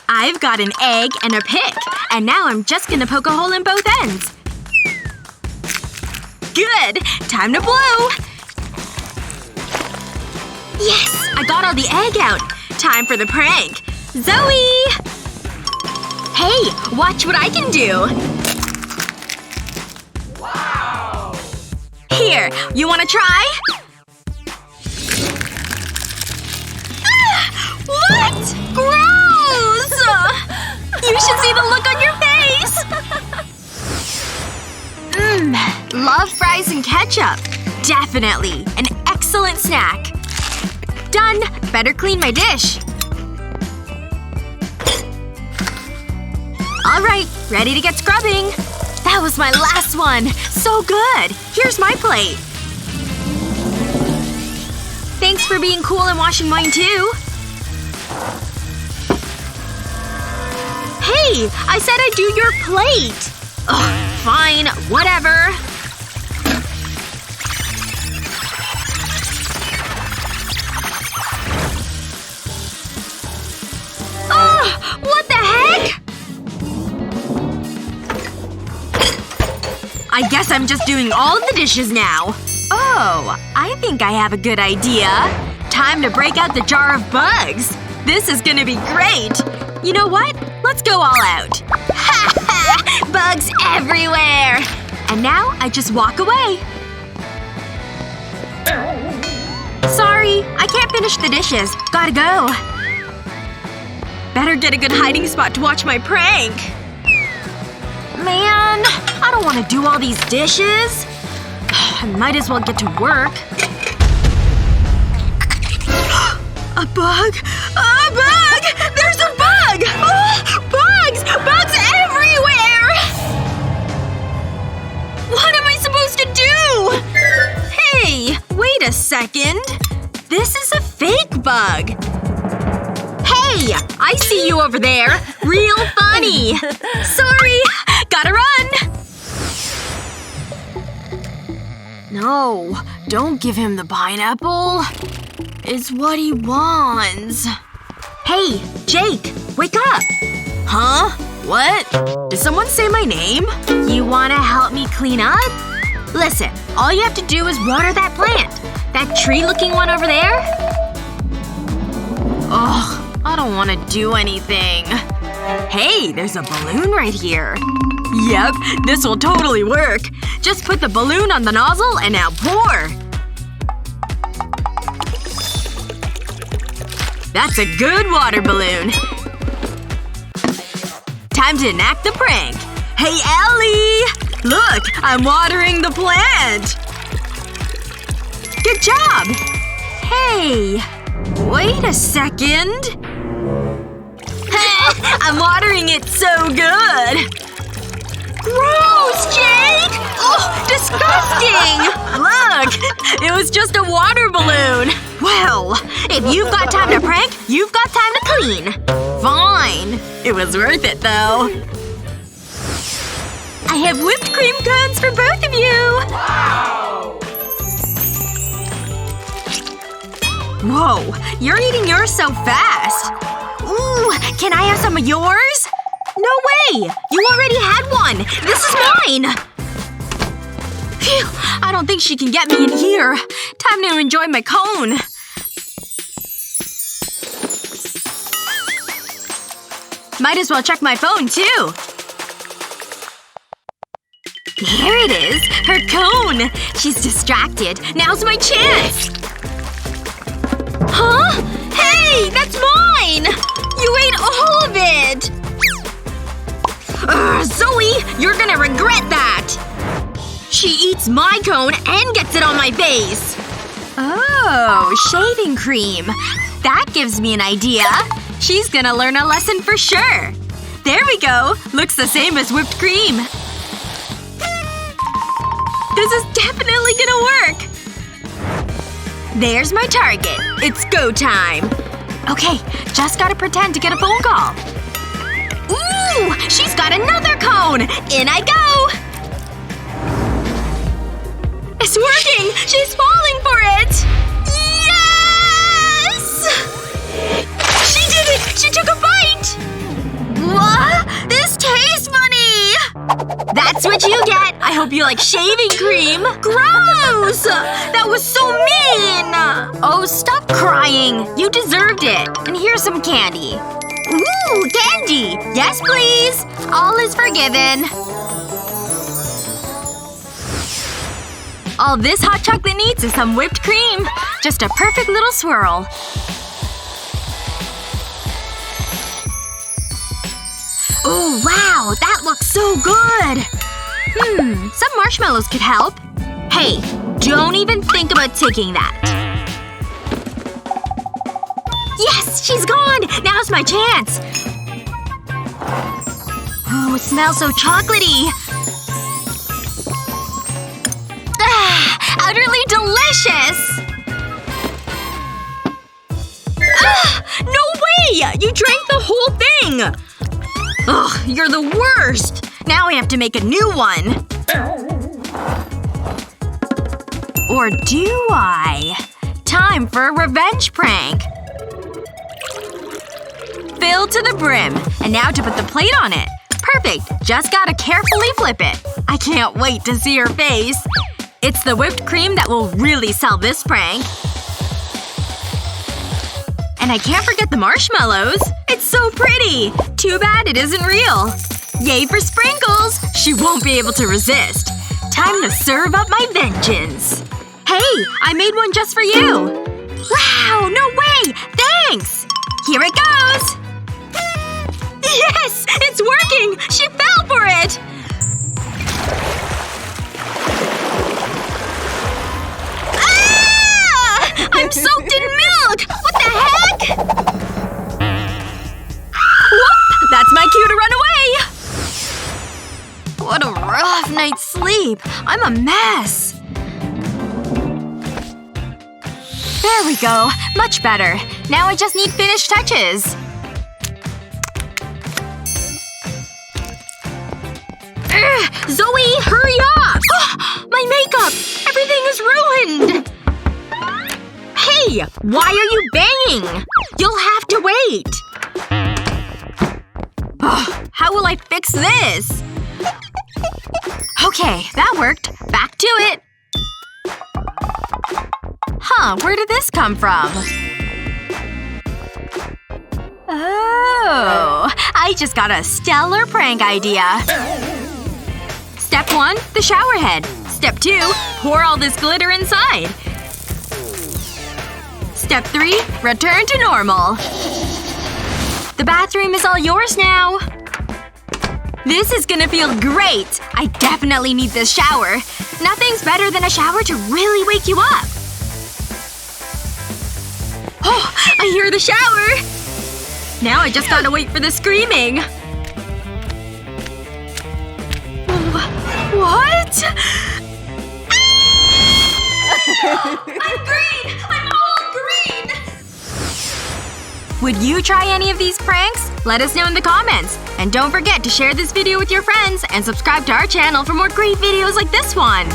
I've got an egg and a pick. And now I'm just gonna poke a hole in both ends. Good! Time to blow! Yes! I got all the egg out. Time for the prank. Zoe! Hey! Watch what I can do! Wow! Here, you wanna try? Ah! What? Gross! You should see the look on your face! Love fries and ketchup. Definitely. An excellent snack. Done. Better clean my dish. Alright. Ready to get scrubbing. That was my last one. So good. Here's my plate. Thanks for being cool and washing mine too. Hey! I said I'd do your plate! Ugh, fine. Whatever. Oh! What the heck? I guess I'm just doing all of the dishes now. Oh, I think I have a good idea. Time to break out the jar of bugs. This is gonna be great. You know what? Let's go all out. Ha ha! Bugs everywhere! And now I just walk away. Sorry, I can't finish the dishes. Gotta go. Better get a good hiding spot to watch my prank. Man, I don't want to do all these dishes. I might as well get to work. A bug? A bug! There's a bug! Oh, bugs! Bugs everywhere! What am I supposed to do? Hey, wait a second. This is a fake bug. Hey! I see you over there. Real funny. Sorry. Gotta run. No. Don't give him the pineapple. It's what he wants. Hey, Jake. Wake up. Huh? What? Did someone say my name? You wanna help me clean up? Listen, all you have to do is water that plant. That tree-looking one over there? Ugh, I don't want to do anything. Hey, there's a balloon right here. Yep, this will totally work. Just put the balloon on the nozzle and now pour. That's a good water balloon. Time to enact the prank. Hey, Ellie! Look, I'm watering the plant! Good job! Hey… Wait a second. I'm watering it so good! Gross, Jake! Oh, disgusting! Look! It was just a water balloon. Well, if you've got time to prank, you've got time to clean. Fine. It was worth it, though. I have whipped cream cones for both of you! Wow! Whoa. You're eating yours so fast. Ooh, can I have some of yours? No way! You already had one! This is mine! Phew. I don't think she can get me in here. Time to enjoy my cone. Might as well check my phone, too. Here it is. Her cone. She's distracted. Now's my chance. Huh? Hey! That's mine! You ate all of it! Zoe! You're gonna regret that! She eats my cone and gets it on my face! Oh, shaving cream. That gives me an idea. She's gonna learn a lesson for sure. There we go. Looks the same as whipped cream. This is definitely gonna work! There's my target. It's go time. Okay, just gotta pretend to get a phone call. Ooh! She's got another cone! In I go! It's working! She's falling for it! Yes! She did it! She took a bite! hope you like shaving cream. Gross! That was so mean! Oh, stop crying. You deserved it. And here's some candy. Ooh, candy! Yes, please! All is forgiven. All this hot chocolate needs is some whipped cream. Just a perfect little swirl. Oh, wow! That looks so good! Some marshmallows could help. Hey, don't even think about taking that. Yes! She's gone! Now's my chance! Oh, it smells so chocolatey. Ah! Utterly delicious! Ah! No way! You drank the whole thing! Ugh, you're the worst! Now I have to make a new one. Or do I? Time for a revenge prank. Fill to the brim. And now to put the plate on it. Perfect. Just gotta carefully flip it. I can't wait to see her face. It's the whipped cream that will really sell this prank. And I can't forget the marshmallows. It's so pretty! Too bad it isn't real. Yay for sprinkles! She won't be able to resist. Time to serve up my vengeance. Hey! I made one just for you! Wow! No way! Thanks! Here it goes! Yes! It's working! She fell for it! Ah! I'm soaked in milk! What the heck? Whoop! That's my cue to run away! What a rough night's sleep. I'm a mess. There we go. Much better. Now I just need finished touches. Ugh, Zoe, hurry up! My makeup! Everything is ruined! Hey! Why are you banging? You'll have to wait! Ugh, how will I fix this? Okay, that worked. Back to it. Huh, where did this come from? Oh, I just got a stellar prank idea. Step 1, the shower head. Step 2, pour all this glitter inside. Step 3, return to normal. The bathroom is all yours now. This is gonna feel great! I definitely need this shower. Nothing's better than a shower to really wake you up. Oh, I hear the shower! Now I just gotta wait for the screaming. What? Ah! I'm green! I'm all green! Would you try any of these pranks? Let us know in the comments. And don't forget to share this video with your friends and subscribe to our channel for more great videos like this one.